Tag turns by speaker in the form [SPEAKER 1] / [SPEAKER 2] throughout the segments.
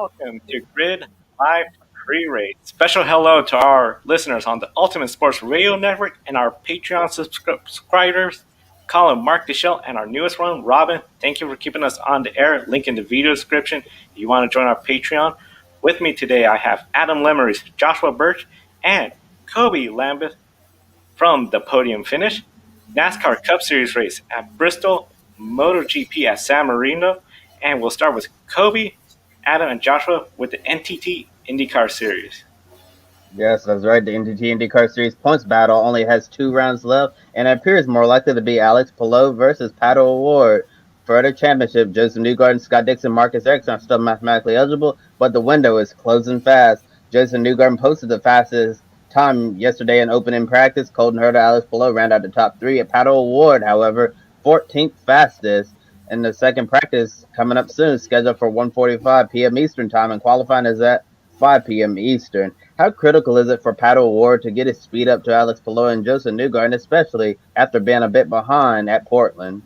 [SPEAKER 1] welcome to Grid Live Pre-Race. Special hello to our listeners on the Ultimate Sports Radio Network and our Patreon subscribers, Colin, Mark, Deschelle, and our newest one, Robin. Thank you for keeping us on the air. Link in the video description if you want to join our Patreon. With me today, I have Adam Lemerise, Joshua Burch, and Kobe Lambeth from the Podium finish, NASCAR Cup Series race at Bristol, MotoGP at San Marino, and we'll start with Kobe, Adam, and Joshua with the NTT INDYCAR Series.
[SPEAKER 2] Yes, that's right. The NTT INDYCAR Series points battle only has 2 rounds left, and it appears more likely to be Alex Palou versus Pato O'Ward. For the championship, Joseph Newgarden, Scott Dixon, Marcus Ericsson are still mathematically eligible, but the window is closing fast. Joseph Newgarden posted the fastest time yesterday in opening practice. Colton Herta, Alex Palou ran out the top 3. At Pato O'Ward, however, 14th fastest. And the second practice coming up soon, scheduled for 1:45 p.m. Eastern time, and qualifying is at 5 p.m. Eastern. How critical is it for Pato O'Ward to get his speed up to Alex Palou and Joseph Newgarden, especially after being a bit behind at Portland?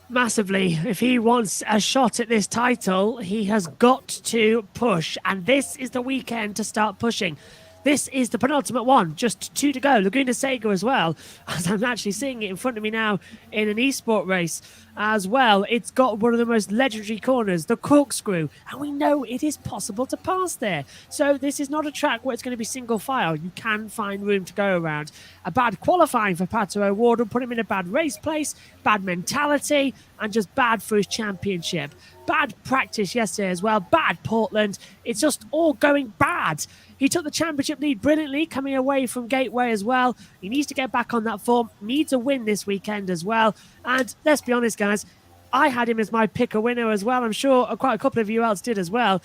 [SPEAKER 3] Massively. If he wants a shot at this title, he has got to push, and this is the weekend to start pushing. This is the penultimate one, just 2 to go. Laguna Seca as well, as I'm actually seeing it in front of me now in an esport race as well. It's got one of the most legendary corners, the corkscrew, and we know it is possible to pass there. So this is not a track where it's going to be single file. You can find room to go around. A bad qualifying for Pato O'Ward will put him in a bad race place, bad mentality, and just bad for his championship. Bad practice yesterday as well, bad Portland. It's just all going bad. He took the championship lead brilliantly, coming away from Gateway as well. He needs to get back on that form, needs a win this weekend as well. And let's be honest, guys, I had him as my pick a winner as well. I'm sure quite a couple of you else did as well,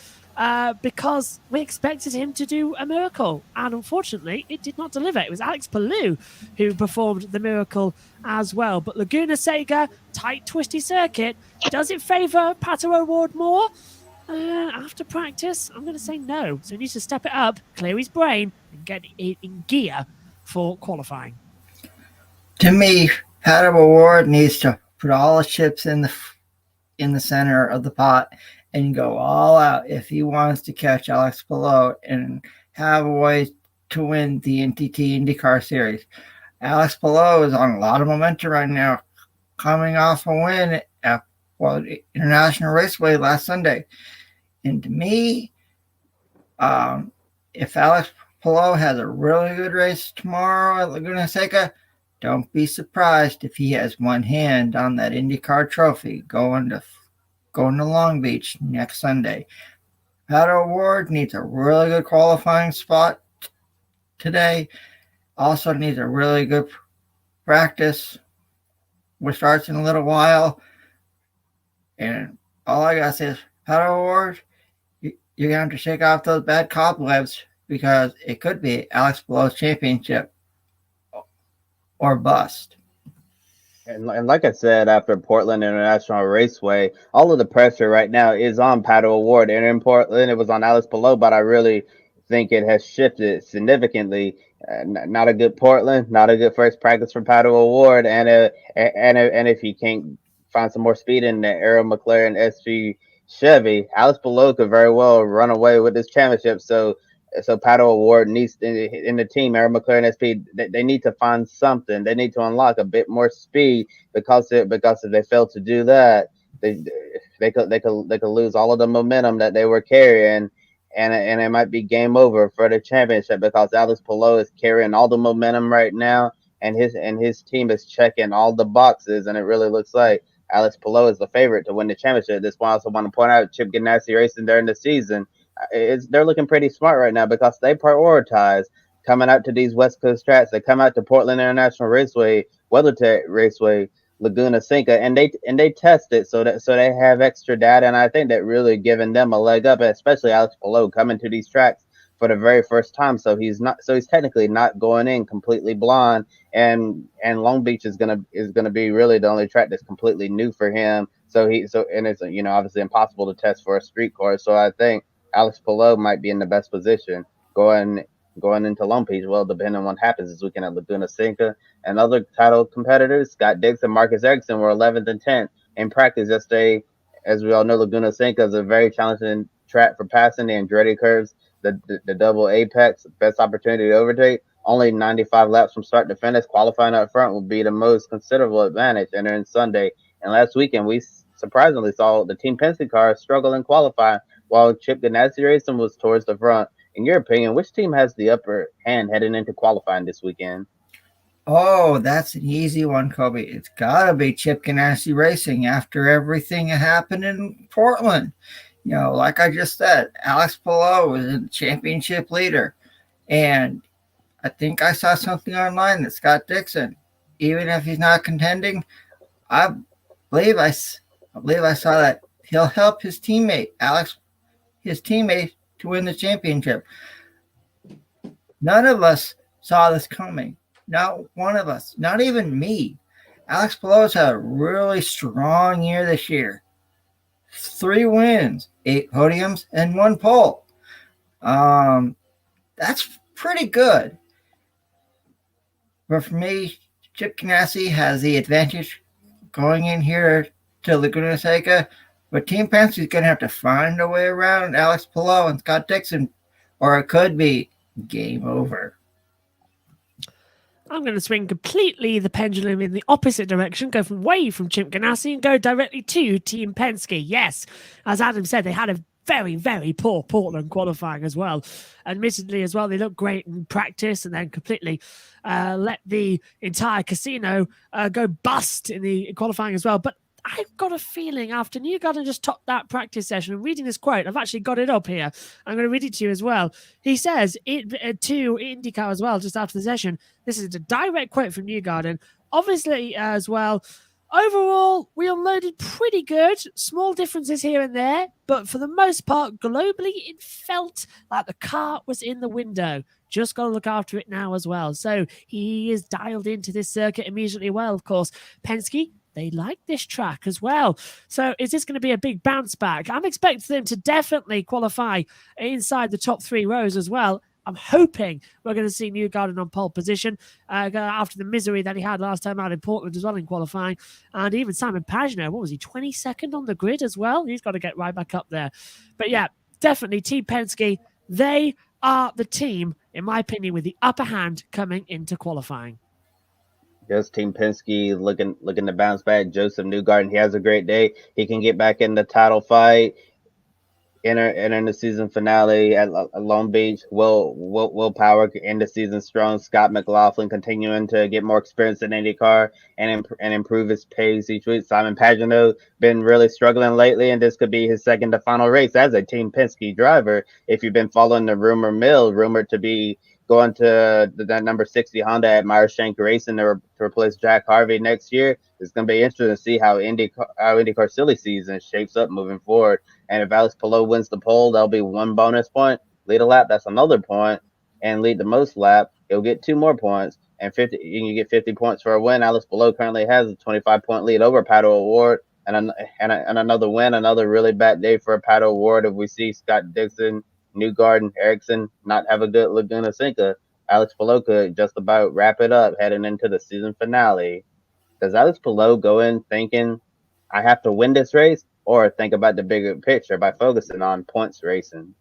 [SPEAKER 3] because we expected him to do a miracle. And unfortunately, it did not deliver. It was Alex Palou who performed the miracle as well. But Laguna Seca, tight, twisty circuit. Does it favour Pato O'Ward more? After practice, I'm going to say no. So he needs to step it up, clear his brain, and get it in gear for qualifying.
[SPEAKER 4] To me, Pato O'Ward needs to put all the chips in the center of the pot and go all out if he wants to catch Alex Palou and have a way to win the NTT INDYCAR Series. Alex Palou is on a lot of momentum right now, coming off a win at International Raceway last Sunday. And to me, if Alex Palou has a really good race tomorrow at Laguna Seca, don't be surprised if he has one hand on that IndyCar trophy going to Long Beach next Sunday. Pato O'Ward needs a really good qualifying spot today. Also needs a really good practice, which starts in a little while. And all I gotta say is, Pato O'Ward, you're going to have to shake off those bad cobwebs, because it could be Alex Palou's championship or bust.
[SPEAKER 2] And like I said, after Portland International Raceway, all of the pressure right now is on Pato O'Ward. And in Portland, it was on Alex Palou, but I really think it has shifted significantly. Not a good Portland, not a good first practice for Pato O'Ward. And if he can't find some more speed in the Aero McLaren SV Chevy, Alex Palou could very well run away with this championship. So Pato O'Ward needs in the team, Aero McLaren SP, they need to find something. They need to unlock a bit more speed, because if they fail to do that, they could lose all of the momentum that they were carrying, and it might be game over for the championship, because Alex Palou is carrying all the momentum right now, and his team is checking all the boxes, and it really looks like Alex Palou is the favorite to win the championship. At this point, I also want to point out Chip Ganassi Racing during the season. They're looking pretty smart right now, because they prioritize coming out to these West Coast tracks. They come out to Portland International Raceway, WeatherTech Raceway, Laguna Seca, and they test it so they have extra data. And I think that really giving them a leg up, especially Alex Palou coming to these tracks for the very first time. So he's technically not going in completely blind. And Long Beach is gonna be really the only track that's completely new for him. And it's obviously impossible to test for a street course. So I think Alex Palou might be in the best position going into Long Beach. Well, depending on what happens this weekend at Laguna Seca. And other title competitors, Scott Dixon, Marcus Ericsson, were 11th and 10th in practice yesterday. As we all know, Laguna Seca is a very challenging track for passing, the Andretti curves, the double apex, best opportunity to overtake. Only 95 laps from start to finish. Qualifying up front will be the most considerable advantage entering Sunday. And last weekend, we surprisingly saw the Team Penske car struggle in qualifying while Chip Ganassi Racing was towards the front. In your opinion, which team has the upper hand heading into qualifying this weekend?
[SPEAKER 4] Oh, that's an easy one, Kobe. It's got to be Chip Ganassi Racing after everything that happened in Portland. Like I just said, Alex Palou is a championship leader. And I think I saw something online that Scott Dixon, even if he's not contending, I believe I saw that he'll help his teammate, to win the championship. None of us saw this coming. Not one of us. Not even me. Alex Palou's had a really strong year this year. 3 wins, 8 podiums, and 1 pole. That's pretty good. But for me, Chip Ganassi has the advantage going in here to Laguna Seca. But Team Penske is going to have to find a way around Alex Palou and Scott Dixon, or it could be game over.
[SPEAKER 3] I'm going to swing completely the pendulum in the opposite direction, go away from Chip Ganassi and go directly to Team Penske. Yes, as Adam said, they had a very, very poor Portland qualifying as well. Admittedly, as well, they looked great in practice and then completely let the entire casino go bust in the qualifying as well. But I've got a feeling after Newgarden just topped that practice session, and reading this quote, I've actually got it up here. I'm going to read it to you as well. He says to IndyCar as well, just after the session, this is a direct quote from Newgarden. Obviously, as well, overall, we unloaded pretty good. Small differences here and there, but for the most part, globally, it felt like the car was in the window. Just got to look after it now as well. So he is dialed into this circuit immediately well, of course. Penske, they like this track as well. So is this going to be a big bounce back? I'm expecting them to definitely qualify inside the top 3 rows as well. I'm hoping we're going to see Newgarden on pole position after the misery that he had last time out in Portland as well in qualifying. And even Simon Pagenaud, what was he, 22nd on the grid as well? He's got to get right back up there. But yeah, definitely Team Penske, they are the team, in my opinion, with the upper hand coming into qualifying.
[SPEAKER 2] Yes, Team Penske looking to bounce back. Joseph Newgarden, he has a great day. He can get back in the title fight. Enter the season finale at Long Beach. Will Power end the season strong. Scott McLaughlin continuing to get more experience in IndyCar and improve his pace each week. Simon Pagenaud been really struggling lately, and this could be his second to final race as a Team Penske driver. If you've been following the rumor mill, rumored to be going to that number 60 Honda at Meyershank Racing to replace Jack Harvey next year. It's going to be interesting to see how IndyCar silly season shapes up moving forward. And if Alex Palou wins the pole, that'll be 1 bonus point. Lead a lap, that's another point. And lead the most lap, he'll get 2 more points. And you can get 50 points for a win. Alex Palou currently has a 25-point lead over Pato O'Ward. And another win, another really bad day for Pato O'Ward. If we see Scott Dixon, Newgarden, Ericsson not have a good Laguna Seca, Alex Palou could just about wrap it up heading into the season finale. Does Alex Palou go in thinking, I have to win this race, or think about the bigger picture by focusing on points racing?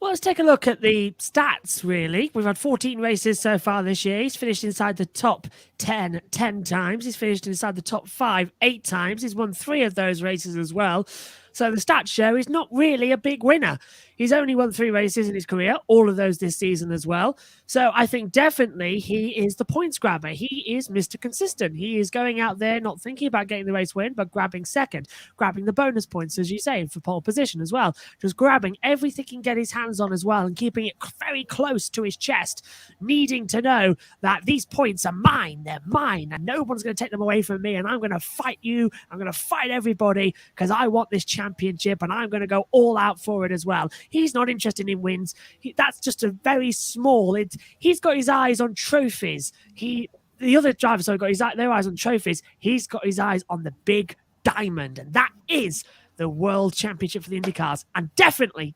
[SPEAKER 3] Well, let's take a look at the stats, really. We've had 14 races so far this year. He's finished inside the top 10 times. He's finished inside the top 5 8 times. He's won 3 of those races as well. So the stats show he's not really a big winner. He's only won 3 races in his career, all of those this season as well. So I think definitely he is the points grabber. He is Mr. Consistent. He is going out there not thinking about getting the race win, but grabbing second, grabbing the bonus points, as you say, for pole position as well. Just grabbing everything he can get his hands on as well and keeping it very close to his chest, needing to know that these points are mine. They're mine, and no one's going to take them away from me, and I'm going to fight you. I'm going to fight everybody because I want this championship, and I'm going to go all out for it as well. He's not interested in wins. That's just a very small. He's got his eyes on trophies. The other drivers have got their eyes on trophies. He's got his eyes on the big diamond, and that is the World Championship for the IndyCars. And definitely,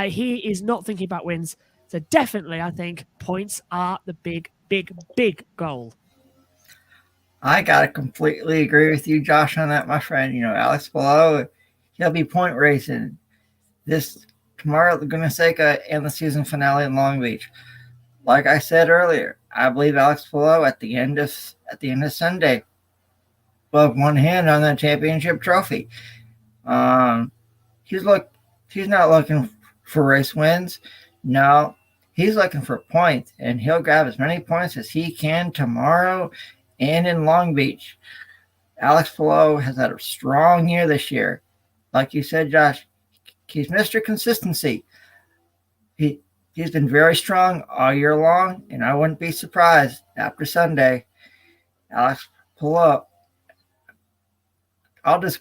[SPEAKER 3] he is not thinking about wins. So definitely, I think points are the big goal.
[SPEAKER 4] I gotta completely agree with you, Josh, on that, my friend. Alex Palou, he'll be point racing this tomorrow at Laguna Seca and the season finale in Long Beach. Like I said earlier, I believe Alex Palou at the end of Sunday will have one hand on that championship trophy. He's not looking for race wins. No, he's looking for points, and he'll grab as many points as he can tomorrow and in Long Beach. Alex Palou has had a strong year this year. Like you said, Josh, he's Mr. Consistency. He's been very strong all year long, and I wouldn't be surprised after Sunday. Alex Palou, I'll just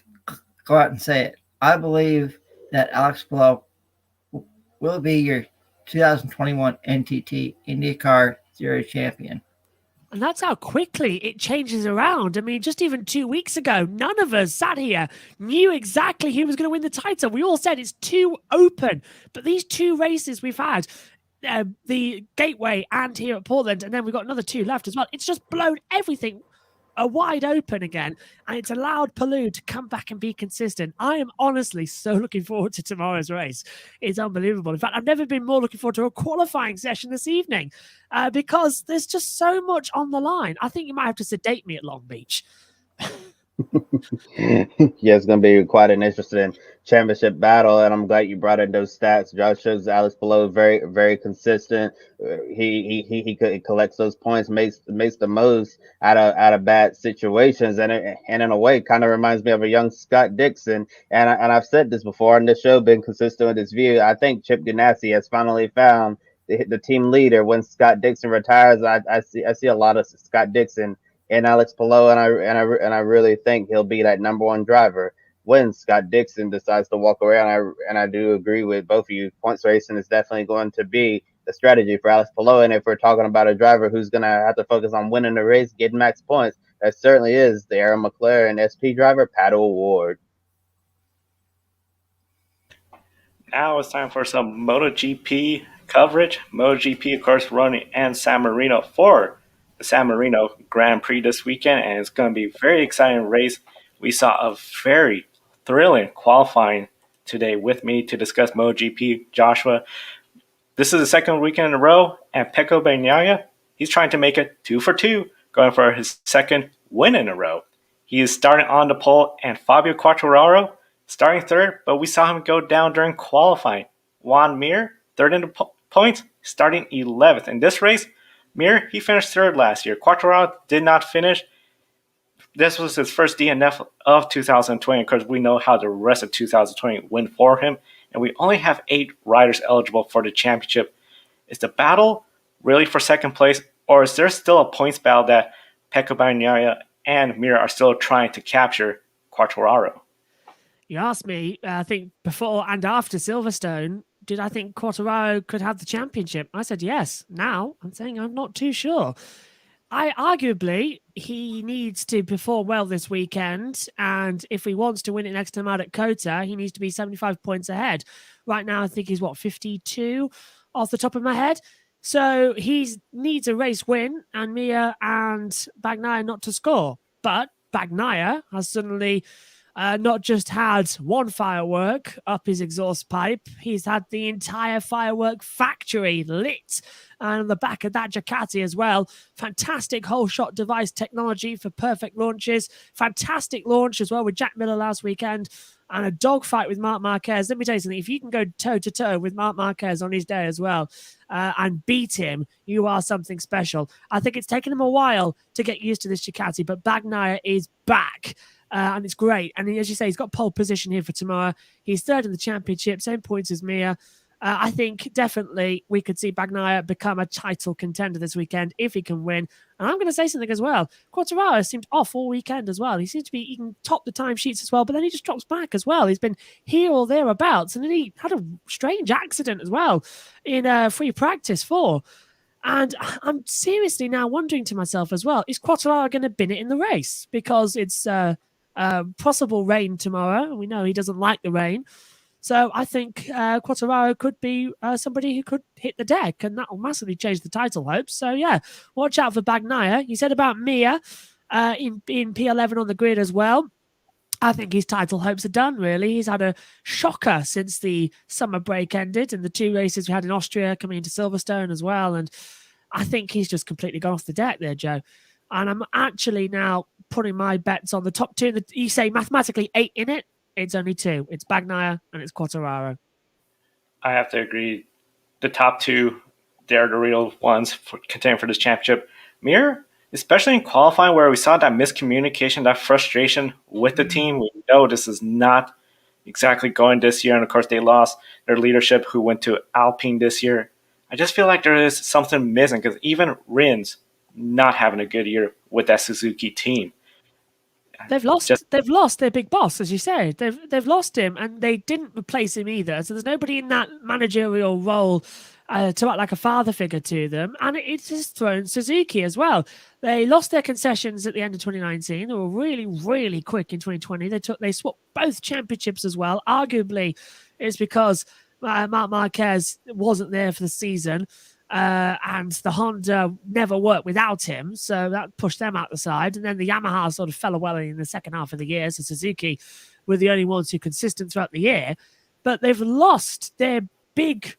[SPEAKER 4] go out and say it. I believe that Alex Palou will be your 2021 NTT INDYCAR Series champion.
[SPEAKER 3] And that's how quickly it changes around. I mean, just even 2 weeks ago, none of us sat here knew exactly who was going to win the title. We all said it's too open. But these two races we've had, the Gateway and here at Portland, and then we've got another two left as well. It's just blown everything wide open again, and it's allowed Palou to come back and be consistent. I am honestly so looking forward to tomorrow's race. It's unbelievable. In fact, I've never been more looking forward to a qualifying session this evening because there's just so much on the line. I think you might have to sedate me at Long Beach.
[SPEAKER 2] Yeah, it's going to be quite an interesting championship battle, and I'm glad you brought in those stats. Josh shows Alex Palou very, very consistent. He collects those points, makes the most out of bad situations, and in a way, kind of reminds me of a young Scott Dixon. And I've said this before on this show, been consistent with this view. I think Chip Ganassi has finally found the team leader. When Scott Dixon retires, I see a lot of Scott Dixon and Alex Palou, and I really think he'll be that number one driver when Scott Dixon decides to walk away. And I do agree with both of you. Points racing is definitely going to be the strategy for Alex Palou. And if we're talking about a driver who's going to have to focus on winning the race, getting max points, that certainly is the Arrow McLaren SP driver, Pato O'Ward.
[SPEAKER 1] Now it's time for some MotoGP coverage. MotoGP, of course, running and San Marino for the San Marino Grand Prix this weekend, and it's going to be a very exciting race. We saw a very thrilling qualifying today. With me to discuss MotoGP, Joshua. This is the second weekend in a row, and Pecco Bagnaia, he's trying to make it 2 for 2, going for his second win in a row. He is starting on the pole, and Fabio Quartararo starting third, but we saw him go down during qualifying. Juan Mir, third in the points, starting 11th. In this race, Mir, he finished third last year. Quartararo did not finish. This was his first DNF of 2020 because we know how the rest of 2020 went for him. And we only have 8 riders eligible for the championship. Is the battle really for second place, or is there still a points battle that Pecco Bagnaia and Mir are still trying to capture Quartararo?
[SPEAKER 3] You asked me, I think, before and after Silverstone, did I think Quartararo could have the championship? I said yes. Now I'm saying I'm not too sure. Arguably, he needs to perform well this weekend, and if he wants to win it next time out at Kota, he needs to be 75 points ahead. Right now, I think he's, 52 off the top of my head? So he needs a race win, and Mir and Bagnaia not to score. But Bagnaia has suddenly not just had one firework up his exhaust pipe, he's had the entire firework factory lit. And on the back of that Ducati as well. Fantastic whole shot device technology for perfect launches. Fantastic launch as well with Jack Miller last weekend. And a dogfight with Marc Marquez. Let me tell you something. If you can go toe-to-toe with Marc Marquez on his day as well and beat him, you are something special. I think it's taken him a while to get used to this Ducati, but Bagnaia is back. And it's great. And as you say, he's got pole position here for tomorrow. He's third in the championship, same points as Mir. I think definitely we could see Bagnaia become a title contender this weekend if he can win. And I'm going to say something as well. Quartararo seemed off all weekend as well. He seems to be, he can top the timesheets as well, but then he just drops back as well. He's been here or thereabouts. And then he had a strange accident as well in free practice 4. And I'm seriously now wondering to myself as well, is Quartararo going to bin it in the race? Because it's possible rain tomorrow. We know he doesn't like the rain. So I think Quartararo could be somebody who could hit the deck, and that will massively change the title hopes. So yeah, watch out for Bagnaia. You said about Mir in P11 on the grid as well. I think his title hopes are done, really. He's had a shocker since the summer break ended and the 2 races we had in Austria coming into Silverstone as well. And I think he's just completely gone off the deck there, Joe. And I'm actually now putting my bets on the top 2. You say mathematically 8 in it. It's only 2. It's Bagnaia and it's Quartararo.
[SPEAKER 1] I have to agree. The top 2, they're the real ones contending for this championship. Mir, especially in qualifying where we saw that miscommunication, that frustration with the team, we know this is not exactly going this year. And of course, they lost their leadership who went to Alpine this year. I just feel like there is something missing because even Rins not having a good year with that Suzuki team.
[SPEAKER 3] They've lost their big boss, as you say. They've lost him, and they didn't replace him either. So there's nobody in that managerial role to act like a father figure to them, and it's just thrown Suzuki as well. They lost their concessions at the end of 2019. They were really, really quick in 2020. They swapped both championships as well. Arguably, it's because Marc Marquez wasn't there for the season. And the Honda never worked without him, so that pushed them out the side. And then the Yamaha sort of fell away in the second half of the year, so Suzuki were the only ones who were consistent throughout the year. But they've lost their big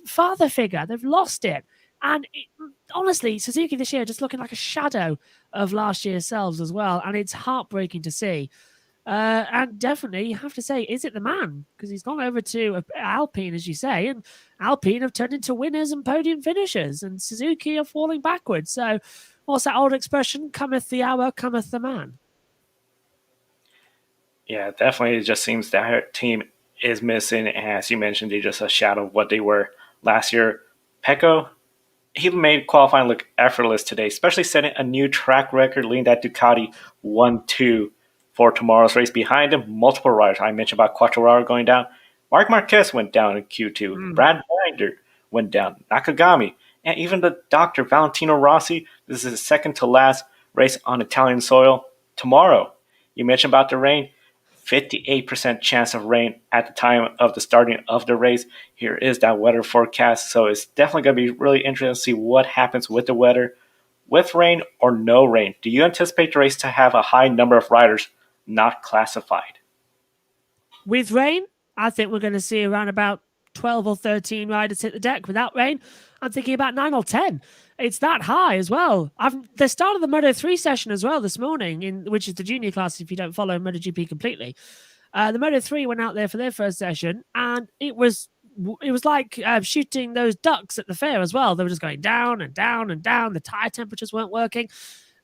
[SPEAKER 3] father figure. They've lost it. And honestly, Suzuki this year just looking like a shadow of last year's selves as well. And it's heartbreaking to see. And definitely, you have to say, is it the man? Because he's gone over to Alpine, as you say, and Alpine have turned into winners and podium finishers, and Suzuki are falling backwards. So, what's that old expression? Cometh the hour, cometh the man.
[SPEAKER 1] Yeah, definitely. It just seems that her team is missing. And as you mentioned, they're just a shadow of what they were last year. Pecco, he made qualifying look effortless today, especially setting a new track record, leading that Ducati 1-2 for tomorrow's race. Behind him, multiple riders. I mentioned about Quartararo going down. Marc Marquez went down in Q2. Brad Binder went down. Nakagami. And even the doctor, Valentino Rossi. This is his second to last race on Italian soil. Tomorrow, you mentioned about the rain. 58% chance of rain at the time of the starting of the race. Here is that weather forecast. So it's definitely going to be really interesting to see what happens with the weather, with rain or no rain. Do you anticipate the race to have a high number of riders not classified?
[SPEAKER 3] With rain, I think we're going to see around about 12 or 13 riders hit the deck. Without rain, I'm thinking about 9 or 10. It's that high as well. They started the Moto 3 session as well this morning, which is the junior class if you don't follow MotoGP completely. The Moto 3 went out there for their first session, and it was like shooting those ducks at the fair as well. They were just going down and down and down. The tyre temperatures weren't working.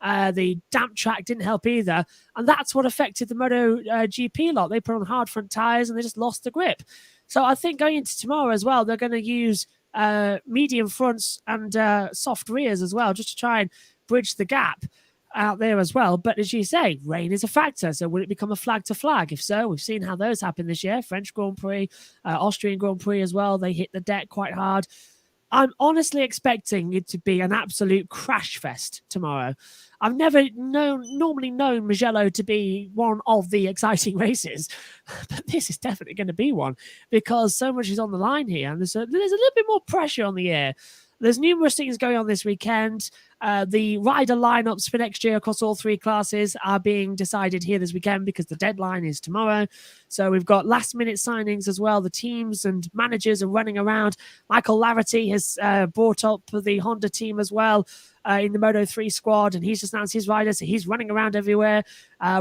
[SPEAKER 3] The damp track didn't help either. And that's what affected the Moto GP lot. They put on hard front tyres and they just lost the grip. So I think going into tomorrow as well, they're going to use medium fronts and soft rears as well, just to try and bridge the gap out there as well. But as you say, rain is a factor. So will it become a flag to flag? If so, we've seen how those happen this year. French Grand Prix, Austrian Grand Prix as well. They hit the deck quite hard. I'm honestly expecting it to be an absolute crash fest tomorrow. I've never normally known Mugello to be one of the exciting races, but this is definitely going to be one because so much is on the line here, and there's a little bit more pressure on the air. There's numerous things going on this weekend. The rider lineups for next year across all 3 classes are being decided here this weekend because the deadline is tomorrow. So we've got last-minute signings as well. The teams and managers are running around. Michael Larity has brought up the Honda team as well in the Moto 3 squad, and he's just announced his rider, so he's running around everywhere.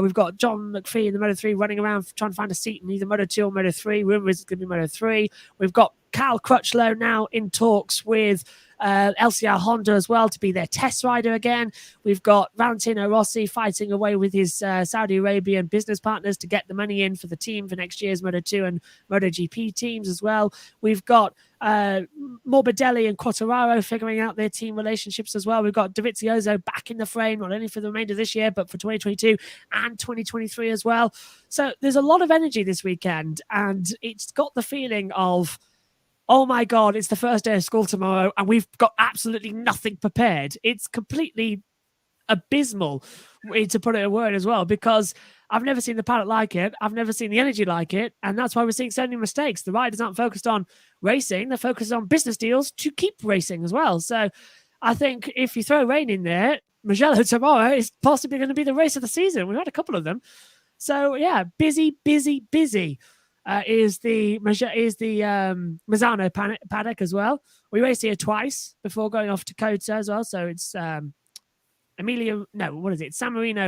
[SPEAKER 3] We've got John McPhee in the Moto 3 running around trying to find a seat in either Moto 2 or Moto 3. Rumor is it's going to be Moto 3. We've got Cal Crutchlow now in talks with LCR Honda as well to be their test rider again. We've got Valentino Rossi fighting away with his Saudi Arabian business partners to get the money in for the team for next year's Moto 2 and MotoGP teams as well. We've got Morbidelli and Quartararo figuring out their team relationships as well. We've got Dovizioso back in the frame, not only for the remainder of this year, but for 2022 and 2023 as well. So there's a lot of energy this weekend, and it's got the feeling of, oh my God, it's the first day of school tomorrow and we've got absolutely nothing prepared. It's completely abysmal, to put it in a word as well, because I've never seen the paddock like it. I've never seen the energy like it. And that's why we're seeing so many mistakes. The riders aren't focused on racing. They're focused on business deals to keep racing as well. So I think if you throw rain in there, Mugello tomorrow is possibly going to be the race of the season. We've had a couple of them. So yeah, busy is the Misano paddock as well. We raced here twice before going off to Kota as well. So it's San Marino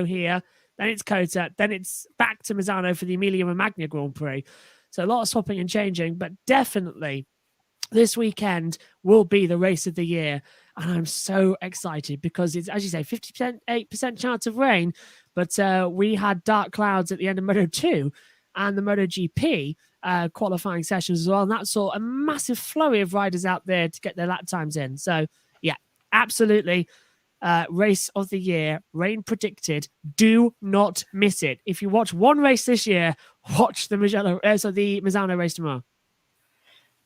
[SPEAKER 3] here, then it's Kota, then it's back to Misano for the Emilia Romagna Grand Prix. So a lot of swapping and changing, but definitely this weekend will be the race of the year. And I'm so excited because it's, as you say, 8% chance of rain, but we had dark clouds at the end of Moto 2 and the MotoGP qualifying sessions as well. And that saw a massive flurry of riders out there to get their lap times in. So, yeah, absolutely. Race of the year, rain predicted. Do not miss it. If you watch one race this year, watch the Misano race tomorrow.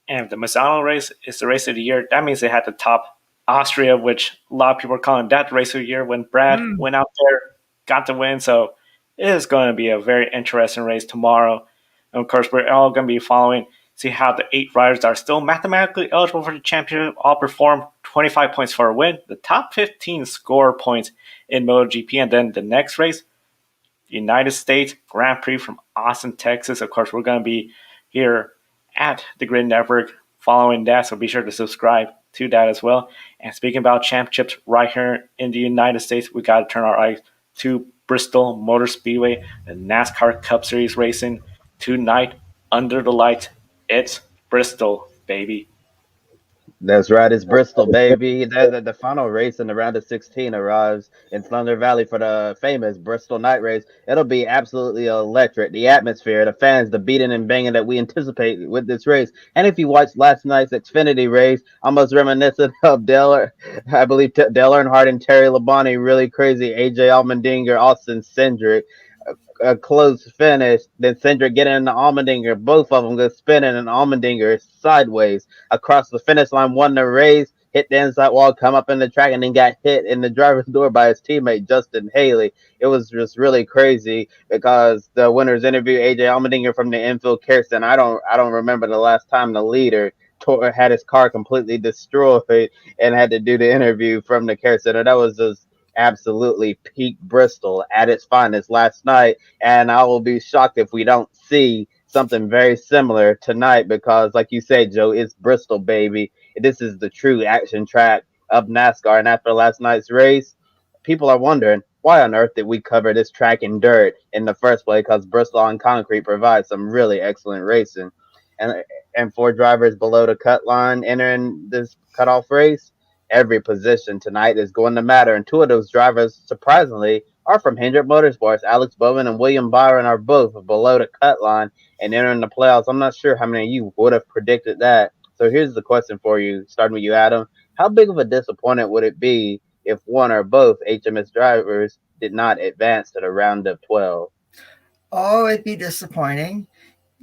[SPEAKER 1] And if the Misano race is the race of the year, that means they had to top Austria, which a lot of people are calling that the race of the year when Brad went out there, got the win. So it is going to be a very interesting race tomorrow. And of course, we're all going to be following, see how the 8 riders that are still mathematically eligible for the championship all perform. 25 points for a win. The top 15 score points in MotoGP. And then the next race, United States Grand Prix from Austin, Texas. Of course, we're going to be here at the Grid Network following that, so be sure to subscribe to that as well. And speaking about championships right here in the United States, we got to turn our eyes to Bristol Motor Speedway, the NASCAR Cup Series racing tonight under the lights. It's Bristol, baby.
[SPEAKER 2] That's right. It's Bristol, baby. The final race in the round of 16 arrives in Thunder Valley for the famous Bristol Night Race. It'll be absolutely electric. The atmosphere, the fans, the beating and banging that we anticipate with this race. And if you watched last night's Xfinity race, almost reminiscent of Dale Earnhardt and Terry Labonte, really crazy. AJ Allmendinger, Austin Cindric. A close finish. Then Cindric getting in the Allmendinger. Both of them go spinning, and Allmendinger sideways across the finish line, won the race, hit the inside wall, come up in the track, and then got hit in the driver's door by his teammate Justin Haley. It was just really crazy because the winner's interview, AJ Allmendinger from the infield care center. I don't remember the last time the leader had his car completely destroyed and had to do the interview from the care center. That was just absolutely peak Bristol at its finest last night, and I will be shocked if we don't see something very similar tonight because, like you said, Joe, it's Bristol, baby. This is the true action track of NASCAR, and after last night's race, people are wondering, why on earth did we cover this track in dirt in the first place? Because Bristol on concrete provides some really excellent racing. And 4 drivers below the cut line entering this cutoff race, every position tonight is going to matter. And 2 of those drivers, surprisingly, are from Hendrick Motorsports. Alex Bowman and William Byron are both below the cut line and entering the playoffs. I'm not sure how many of you would have predicted that. So here's the question for you, starting with you, Adam. How big of a disappointment would it be if one or both HMS drivers did not advance to the round of 12?
[SPEAKER 4] Oh, it'd be disappointing.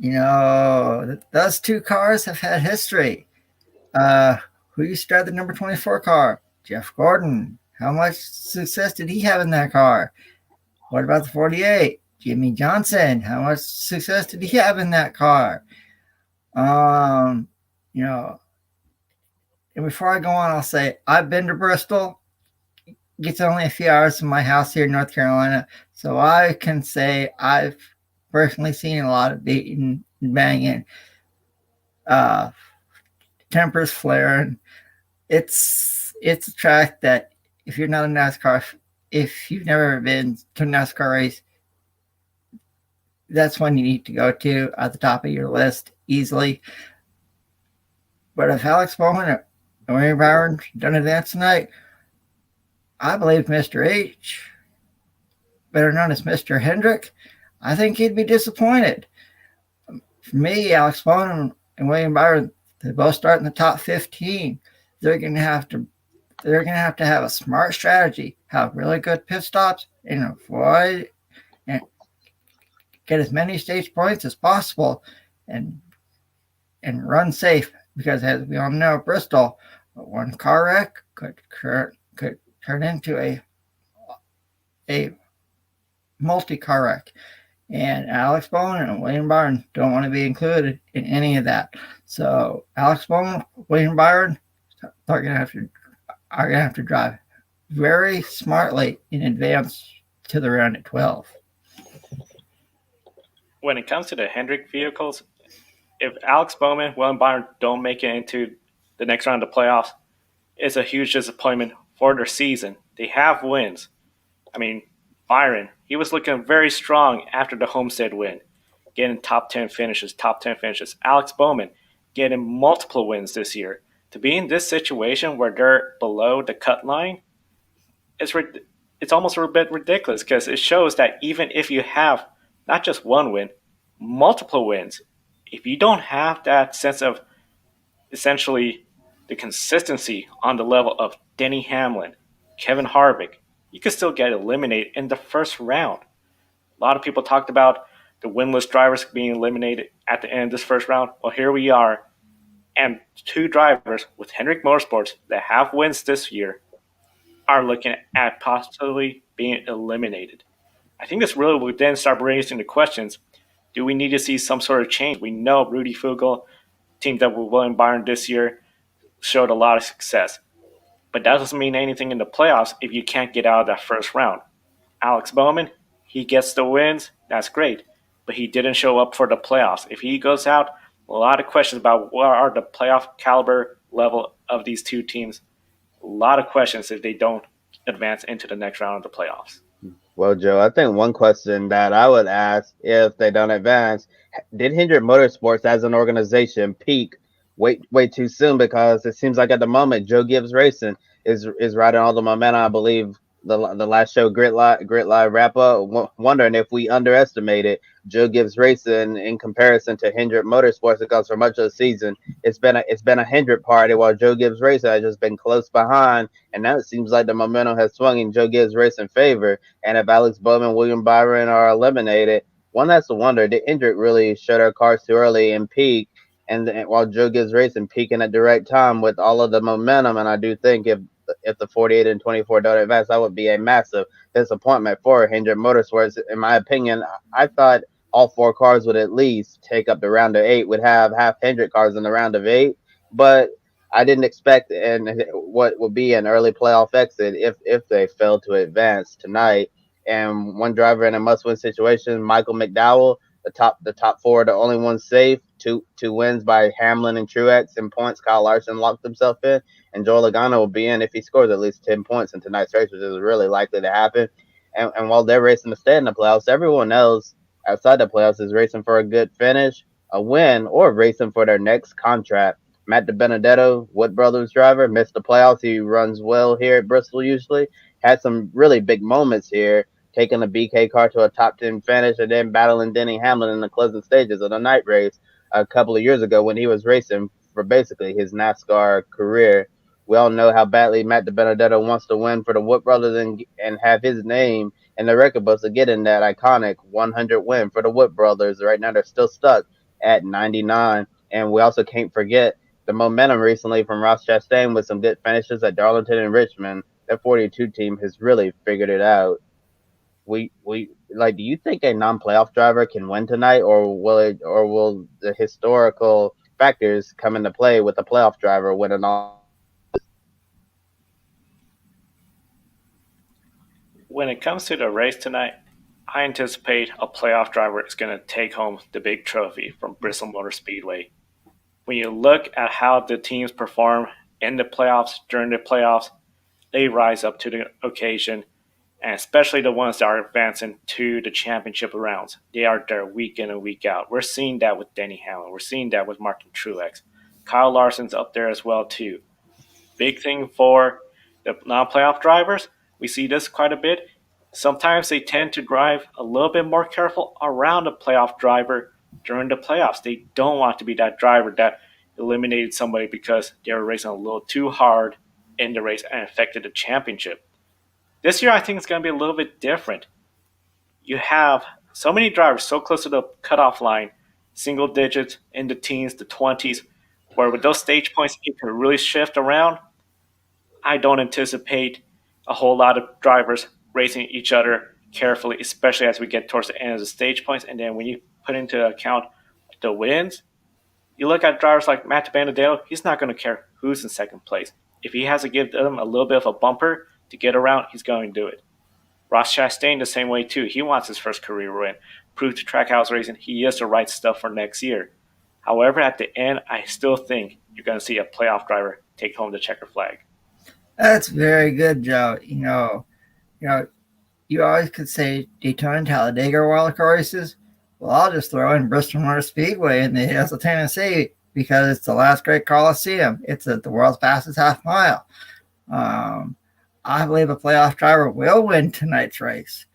[SPEAKER 4] You know, those 2 cars have had history. Who used to drive the number 24 car? Jeff Gordon. How much success did he have in that car? What about the 48? Jimmy Johnson. How much success did he have in that car? You know, and before I go on, I'll say I've been to Bristol. It's only a few hours from my house here in North Carolina, so I can say I've personally seen a lot of beating and banging, tempers flaring. It's a track that if you're not a NASCAR, if you've never been to a NASCAR race, that's one you need to go to at the top of your list easily. But if Alex Bowman and William Byron don't advance tonight, I believe Mr. H, better known as Mr. Hendrick, I think he'd be disappointed. For me, Alex Bowman and William Byron, they both start in the top 15. They're going to have to have a smart strategy, have really good pit stops, and avoid and get as many stage points as possible, and run safe. Because as we all know, Bristol, one car wreck could turn into a multi-car wreck. And Alex Bowman and William Byron don't want to be included in any of that. So Alex Bowman, William Byron are going to have to drive very smartly in advance to the round at 12.
[SPEAKER 1] When it comes to the Hendrick vehicles, if Alex Bowman, William Byron don't make it into the next round of the playoffs, it's a huge disappointment for their season. They have wins. I mean, Byron, he was looking very strong after the Homestead win, getting top 10 finishes. Alex Bowman getting multiple wins this year. To be in this situation where they're below the cut line, it's it's almost a bit ridiculous because it shows that even if you have not just one win, multiple wins, if you don't have that sense of essentially the consistency on the level of Denny Hamlin, Kevin Harvick, you could still get eliminated in the first round. A lot of people talked about the winless drivers being eliminated at the end of this first round. Well, here we are, and two drivers with Hendrick Motorsports that have wins this year are looking at possibly being eliminated. I think this really would then start raising the questions: do we need to see some sort of change? We know Rudy Fugel, teamed up with William Byron this year, showed a lot of success. But that doesn't mean anything in the playoffs if you can't get out of that first round. Alex Bowman, he gets the wins, that's great. But he didn't show up for the playoffs. If he goes out, a lot of questions about what are the playoff caliber level of these two teams. A lot of questions if they don't advance into the next round of the playoffs.
[SPEAKER 2] Well, Joe, I think one question that I would ask if they don't advance, did Hendrick Motorsports as an organization peak way too soon? Because it seems like at the moment Joe Gibbs Racing is riding all the momentum. I believe the last show Grit Live wrap up, wondering if we underestimated Joe Gibbs Racing in comparison to Hendrick Motorsports, because for much of the season it's been a Hendrick party while Joe Gibbs Racing has just been close behind, and now it seems like the momentum has swung in Joe Gibbs Racing favor. And if Alex Bowman, William Byron are eliminated, one has to wonder, did Hendrick really show their cars too early and peak? And while Joe Gibbs Racing peaking at the right time with all of the momentum, and I do think if the 48 and 24 don't advance, that would be a massive disappointment for Hendrick Motorsports. In my opinion, I thought all four cars would at least take up the round of 8, would have half Hendrick cars in the round of 8, but I didn't expect what would be an early playoff exit if they failed to advance tonight. And one driver in a must-win situation, Michael McDowell, the top four, the only one safe. Two wins by Hamlin and Truex in points. Kyle Larson locked himself in, and Joe Logano will be in if he scores at least 10 points in tonight's race, which is really likely to happen. And while they're racing to stay in the playoffs, everyone else outside the playoffs is racing for a good finish, a win, or racing for their next contract. Matt DiBenedetto, Wood Brothers driver, missed the playoffs. He runs well here at Bristol usually. Had some really big moments here, taking the BK car to a top 10 finish and then battling Denny Hamlin in the closing stages of the night race a couple of years ago when he was racing for basically his NASCAR career. We all know how badly Matt DiBenedetto wants to win for the Wood Brothers and have his name in the record books to get in that iconic 100 win for the Wood Brothers. Right now, they're still stuck at 99. And we also can't forget the momentum recently from Ross Chastain with some good finishes at Darlington and Richmond. That 42 team has really figured it out. We do you think a non-playoff driver can win tonight, or will the historical factors come into play with a playoff driver winning all?
[SPEAKER 1] When it comes to the race tonight, I anticipate a playoff driver is going to take home the big trophy from Bristol Motor Speedway. When you look at how the teams perform in the playoffs, during the playoffs, they rise up to the occasion, and especially the ones that are advancing to the championship rounds. They are there week in and week out. We're seeing that with Denny Hamlin. We're seeing that with Martin Truex. Kyle Larson's up there as well, too. Big thing for the non-playoff drivers, we see this quite a bit. Sometimes they tend to drive a little bit more careful around the playoff driver during the playoffs. They don't want to be that driver that eliminated somebody because they were racing a little too hard in the race and affected the championship. This year, I think it's going to be a little bit different. You have so many drivers so close to the cutoff line, single digits, in the teens, the 20s, where with those stage points, it can really shift around. I don't anticipate a whole lot of drivers racing each other carefully, especially as we get towards the end of the stage points. And then when you put into account the wins, you look at drivers like Matt DiBenedetto, he's not going to care who's in second place. If he has to give them a little bit of a bumper to get around, he's going to do it. Ross Chastain the same way too. He wants his first career win. Prove to Trackhouse Racing he is the right stuff for next year. However, at the end, I still think you're going to see a playoff driver take home the checker flag.
[SPEAKER 4] That's very good, Joe. You always could say Daytona and Talladega are wildcard races. Well, I'll just throw in Bristol Motor Speedway in the hills of Tennessee because it's the last great Coliseum. It's the world's fastest half mile. I believe a playoff driver will win tonight's race,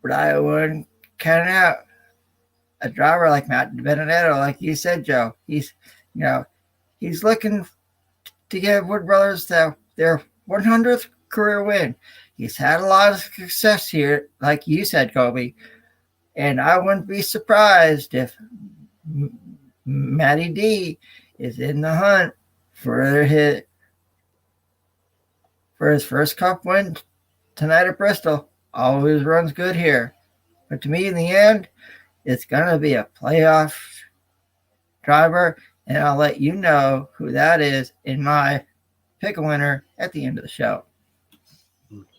[SPEAKER 4] but I wouldn't count out a driver like Matt DiBenedetto, like you said, Joe. He's looking to give Wood Brothers their 100th career win. He's had a lot of success here, like you said, Kobe, and I wouldn't be surprised if Matty D is in the hunt for his first Cup win tonight at Bristol. Always runs good here. But to me, in the end, it's going to be a playoff driver, and I'll let you know who that is in my pick a winner at the end of the show.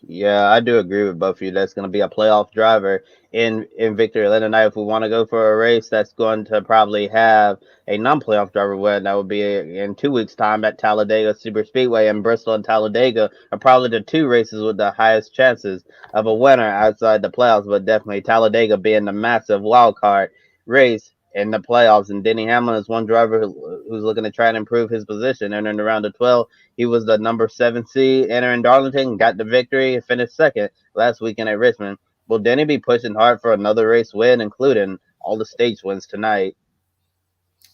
[SPEAKER 2] Yeah, I do agree with both of you. That's going to be a playoff driver in Victory Lane tonight. If we want to go for a race that's going to probably have a non-playoff driver win, that would be in 2 weeks' time at Talladega Super Speedway. And Bristol and Talladega are probably the two races with the highest chances of a winner outside the playoffs, but definitely Talladega being the massive wild card race in the playoffs. And Denny Hamlin is one driver who's looking to try and improve his position. Entering the round of 12, he was the number 7 seed entering Darlington, got the victory, and finished second last weekend at Richmond. Will Denny be pushing hard for another race win, including all the stage wins tonight?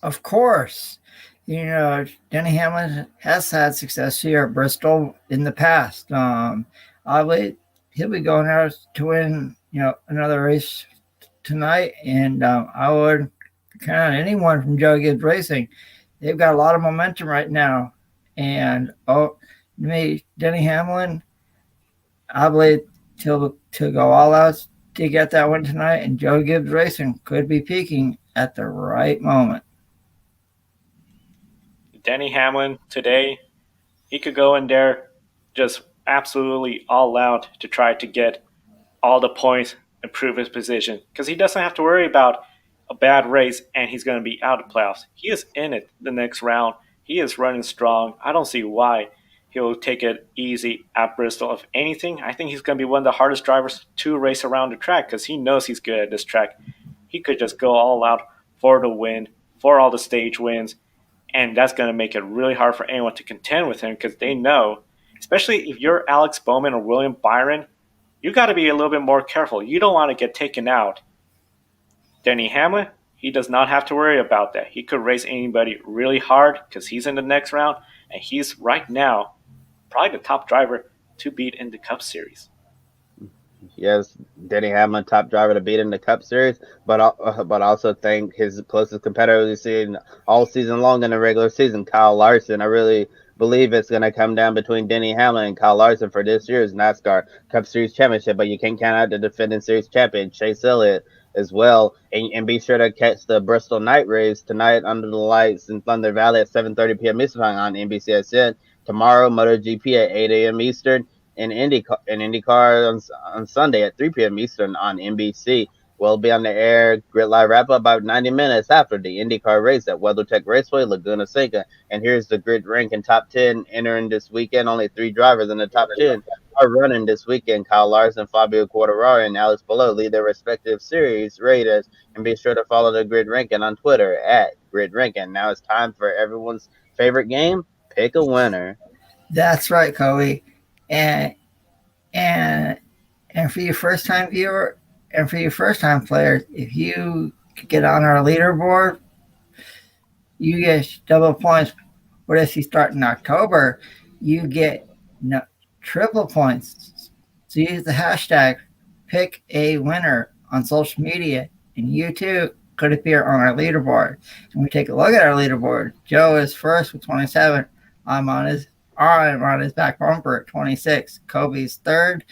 [SPEAKER 4] Of course. Denny Hamlin has had success here at Bristol in the past. He'll be going out to win, another race tonight, and I would count anyone from Joe Gibbs Racing. They've got a lot of momentum right now, and Denny Hamlin, I believe he'll go all out to get that one tonight, and Joe Gibbs Racing could be peaking at the right moment.
[SPEAKER 1] Denny Hamlin today, he could go in there just absolutely all out to try to get all the points, improve his position, because he doesn't have to worry about a bad race and he's going to be out of playoffs. He is in it the next round. He is running strong. I don't see why he'll take it easy at Bristol. If anything, I think he's going to be one of the hardest drivers to race around the track because he knows he's good at this track. He could just go all out for the win, for all the stage wins, and that's going to make it really hard for anyone to contend with him because they know, especially if you're Alex Bowman or William Byron, you got to be a little bit more careful. You don't want to get taken out. Denny Hamlin, he does not have to worry about that. He could race anybody really hard because he's in the next round, and he's right now probably the top driver to beat in the Cup Series.
[SPEAKER 2] Yes, Denny Hamlin, top driver to beat in the Cup Series, but also think his closest competitor we've seen all season long in the regular season, Kyle Larson. I really believe it's going to come down between Denny Hamlin and Kyle Larson for this year's NASCAR Cup Series championship, but you can't count out the defending series champion, Chase Elliott, as well. And be sure to catch the Bristol Night Race tonight under the lights in Thunder Valley at 7:30 p.m. Eastern on NBCSN. Tomorrow, MotoGP at 8 a.m. Eastern, and IndyCar on Sunday at 3 p.m. Eastern on NBC. We'll be on the air, Grid Live wrap up about 90 minutes after the IndyCar race at WeatherTech Raceway, Laguna Seca. And here's the grid ranking top 10 entering this weekend. Only 3 drivers in the top 10 are running this weekend. Kyle Larson, Fabio Quartararo, and Alex Palou lead their respective series raters. And be sure to follow the grid ranking on Twitter at Grid Ranking. Now it's time for everyone's favorite game, Pick a Winner.
[SPEAKER 4] That's right, Kobe. And for your first time viewer and for your first time players, if you get on our leaderboard, you get double points. But if you start in October, you get triple points. So use the hashtag Pick a Winner on social media, and you too could appear on our leaderboard. And we take a look at our leaderboard. Joe is first with 27. I'm on his back bumper at 26. Kobe's third.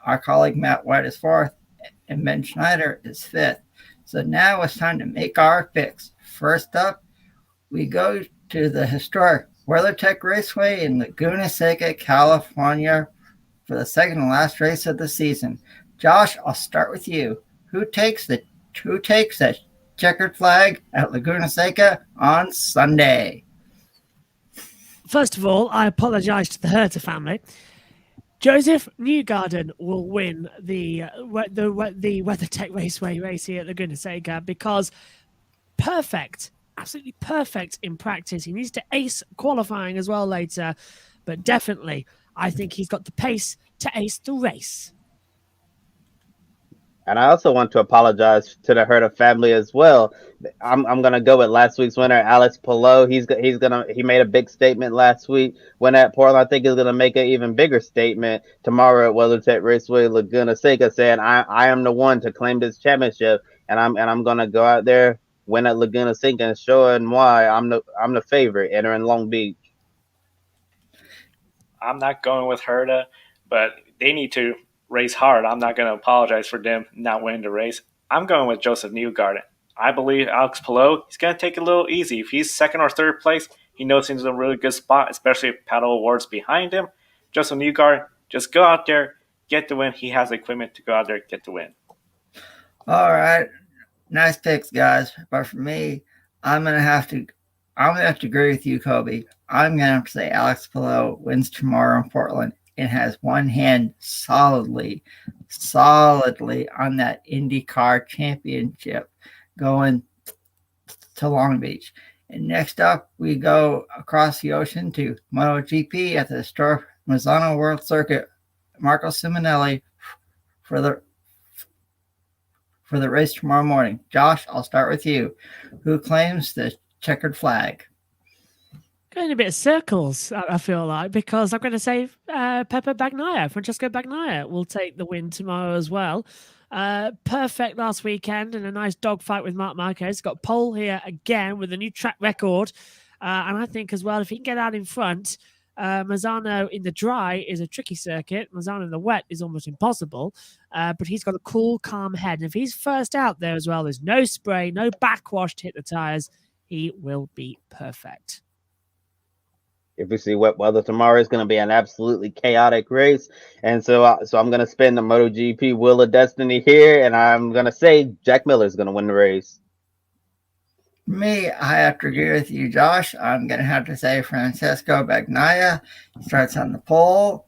[SPEAKER 4] Our colleague Matt White is fourth. And Ben Schneider is fifth. So now it's time to make our picks. First up, we go to the historic WeatherTech Raceway in Laguna Seca, California for the second and last race of the season. Josh, I'll start with you. Who takes that checkered flag at Laguna Seca on Sunday?
[SPEAKER 3] First of all, I apologise to the Herter family. Joseph Newgarden will win the WeatherTech Raceway race here at Laguna Seca because absolutely perfect in practice. He needs to ace qualifying as well later, but definitely I think he's got the pace to ace the race.
[SPEAKER 2] And I also want to apologize to the Herta family as well. I'm gonna go with last week's winner, Alex Palou. He made a big statement last week when at Portland. I think he's gonna make an even bigger statement tomorrow at WeatherTech Raceway Laguna Seca, saying I am the one to claim this championship, and I'm gonna go out there, win at Laguna Seca, and showing why I'm the favorite entering Long Beach.
[SPEAKER 1] I'm not going with Herta, but they need to race hard. I'm not going to apologize for them not winning the race. I'm going with Joseph Newgarden. I believe Alex Palou, he's going to take it a little easy. If he's second or third place, he knows he's in a really good spot, especially if Pato O'Ward's behind him. Joseph Newgarden, just go out there, get the win. He has the equipment to go out there and get the win.
[SPEAKER 4] All right. Nice picks, guys. But for me, I'm gonna have to agree with you, Kobe. I'm gonna have to say Alex Palou wins tomorrow in Portland and has one hand solidly on that IndyCar championship going to Long Beach. And next up, we go across the ocean to MotoGP at the historic Misano World Circuit. Marco Simoncelli for the race tomorrow morning. Josh, I'll start with you. Who claims the checkered flag?
[SPEAKER 3] Going a bit of circles, I feel like, because I'm going to say Francesco Bagnaia will take the win tomorrow as well. Perfect last weekend and a nice dogfight with Marc Marquez. Got pole here again with a new track record. And I think as well, if he can get out in front, Misano in the dry is a tricky circuit. Misano in the wet is almost impossible. But he's got a cool, calm head. And if he's first out there as well, there's no spray, no backwash to hit the tires, he will be perfect.
[SPEAKER 2] If we see wet weather tomorrow, it's going to be an absolutely chaotic race. And so I'm going to spin the MotoGP Wheel of Destiny here, and I'm going to say Jack Miller is going to win the race.
[SPEAKER 4] Me, I have to agree with you, Josh. I'm going to have to say Francesco Bagnaia starts on the pole.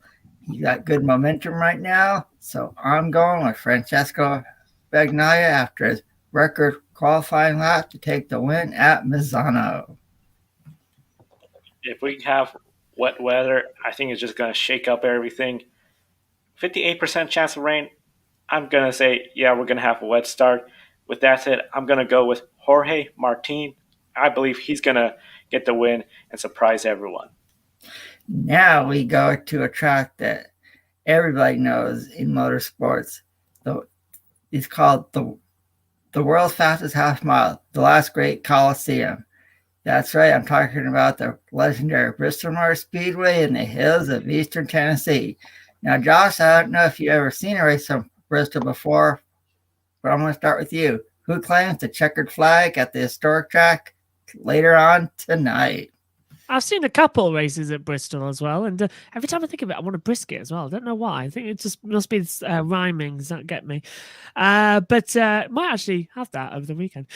[SPEAKER 4] He's got good momentum right now. So I'm going with Francesco Bagnaia after his record qualifying lap to take the win at Misano.
[SPEAKER 1] If we have wet weather, I think it's just going to shake up everything. 58% chance of rain. I'm going to say, yeah, we're going to have a wet start. With that said, I'm going to go with Jorge Martin. I believe he's going to get the win and surprise everyone.
[SPEAKER 4] Now we go to a track that everybody knows in motorsports. It's called the world's fastest half mile, the last great Coliseum. That's right, I'm talking about the legendary Bristol Motor Speedway in the hills of eastern Tennessee. Now, Josh, I don't know if you've ever seen a race from Bristol before, but I'm going to start with you. Who claims the checkered flag at the historic track later on tonight?
[SPEAKER 3] I've seen a couple races at Bristol as well, and every time I think of it, I want a brisket as well. I don't know why. I think it just must be rhymings that get me. But might actually have that over the weekend.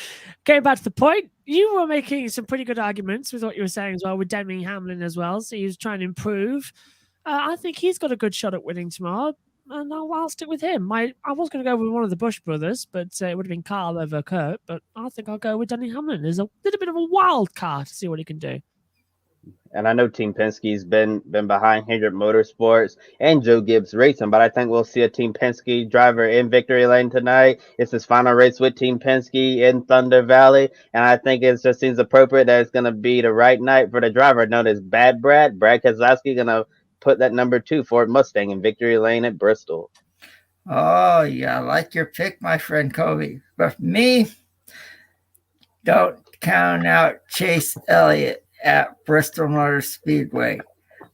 [SPEAKER 3] Getting back to the point, you were making some pretty good arguments with what you were saying as well with Denny Hamlin as well. So he was trying to improve. I think he's got a good shot at winning tomorrow, and I'll stick with him. I was going to go with one of the Busch brothers, but it would have been Carl over Kurt. But I think I'll go with Denny Hamlin. There's a little bit of a wild card to see what he can do.
[SPEAKER 2] And I know Team Penske's been behind Hendrick Motorsports and Joe Gibbs Racing, but I think we'll see a Team Penske driver in victory lane tonight. It's his final race with Team Penske in Thunder Valley, and I think it just seems appropriate that it's going to be the right night for the driver known as Bad Brad. Brad Keselowski going to put that number 2 Ford Mustang in victory lane at Bristol.
[SPEAKER 4] Oh, yeah, I like your pick, my friend Kobe. But for me, don't count out Chase Elliott at Bristol Motor Speedway.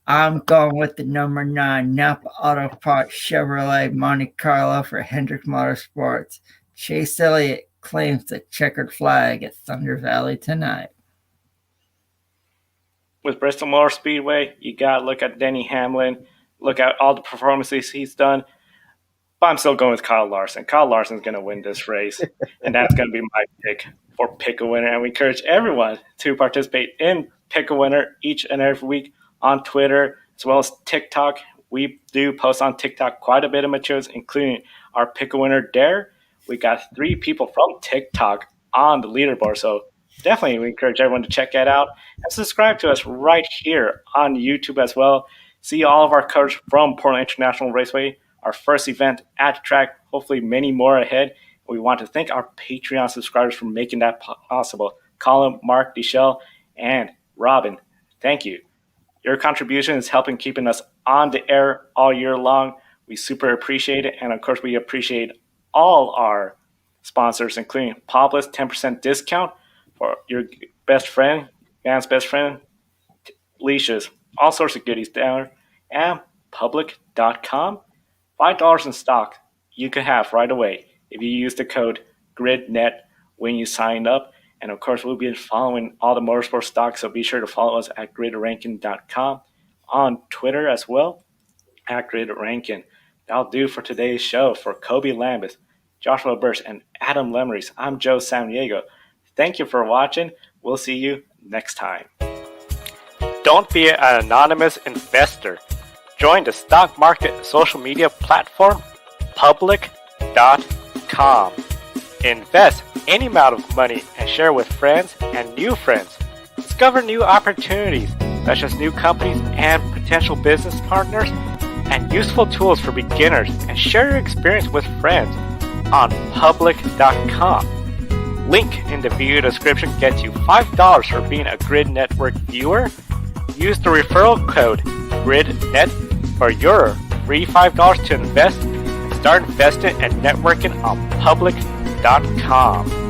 [SPEAKER 4] I'm going with the number 9 Napa Auto Parts Chevrolet Monte Carlo for Hendrick Motorsports. Chase Elliott claims the checkered flag at Thunder Valley tonight.
[SPEAKER 1] With Bristol Motor Speedway, you got to look at Denny Hamlin. look at all the performances he's done. But I'm still going with Kyle Larson. Kyle Larson's going to win this race, and that's going to be my pick for Pick a Winner. And we encourage everyone to participate in Pick a Winner each and every week on Twitter as well as TikTok. We do post on TikTok quite a bit of materials, including our Pick a Winner Dare. We got 3 people from TikTok on the leaderboard, so definitely we encourage everyone to check that out and subscribe to us right here on YouTube as well. See all of our coverage from Portland International Raceway, our first event at the track, hopefully many more ahead. We want to thank our Patreon subscribers for making that possible. Colin, Mark, Deschelle, and Robin, thank you. Your contribution is helping keeping us on the air all year long. We super appreciate it. And of course, we appreciate all our sponsors, including Populous, 10% discount for your best friend, man's best friend, leashes, all sorts of goodies there, and Public.com. $5 in stock you can have right away if you use the code GRIDnet when you sign up. And of course, we'll be following all the motorsport stocks, so be sure to follow us at gridranking.com, on Twitter as well, at gridranking. That'll do for today's show. For Kobe Lambeth, Joshua Burch, and Adam Lemerise, I'm Joe Samaniego. Thank you for watching. We'll see you next time. Don't be an anonymous investor. Join the stock market social media platform, Public.com. Invest any amount of money and share with friends and new friends. Discover new opportunities, such as new companies and potential business partners, and useful tools for beginners, and share your experience with friends on Public.com. Link in the video description gets you $5 for being a Grid Network viewer. Use the referral code GRIDnet for your free $5 to invest and start investing and networking on Public.com.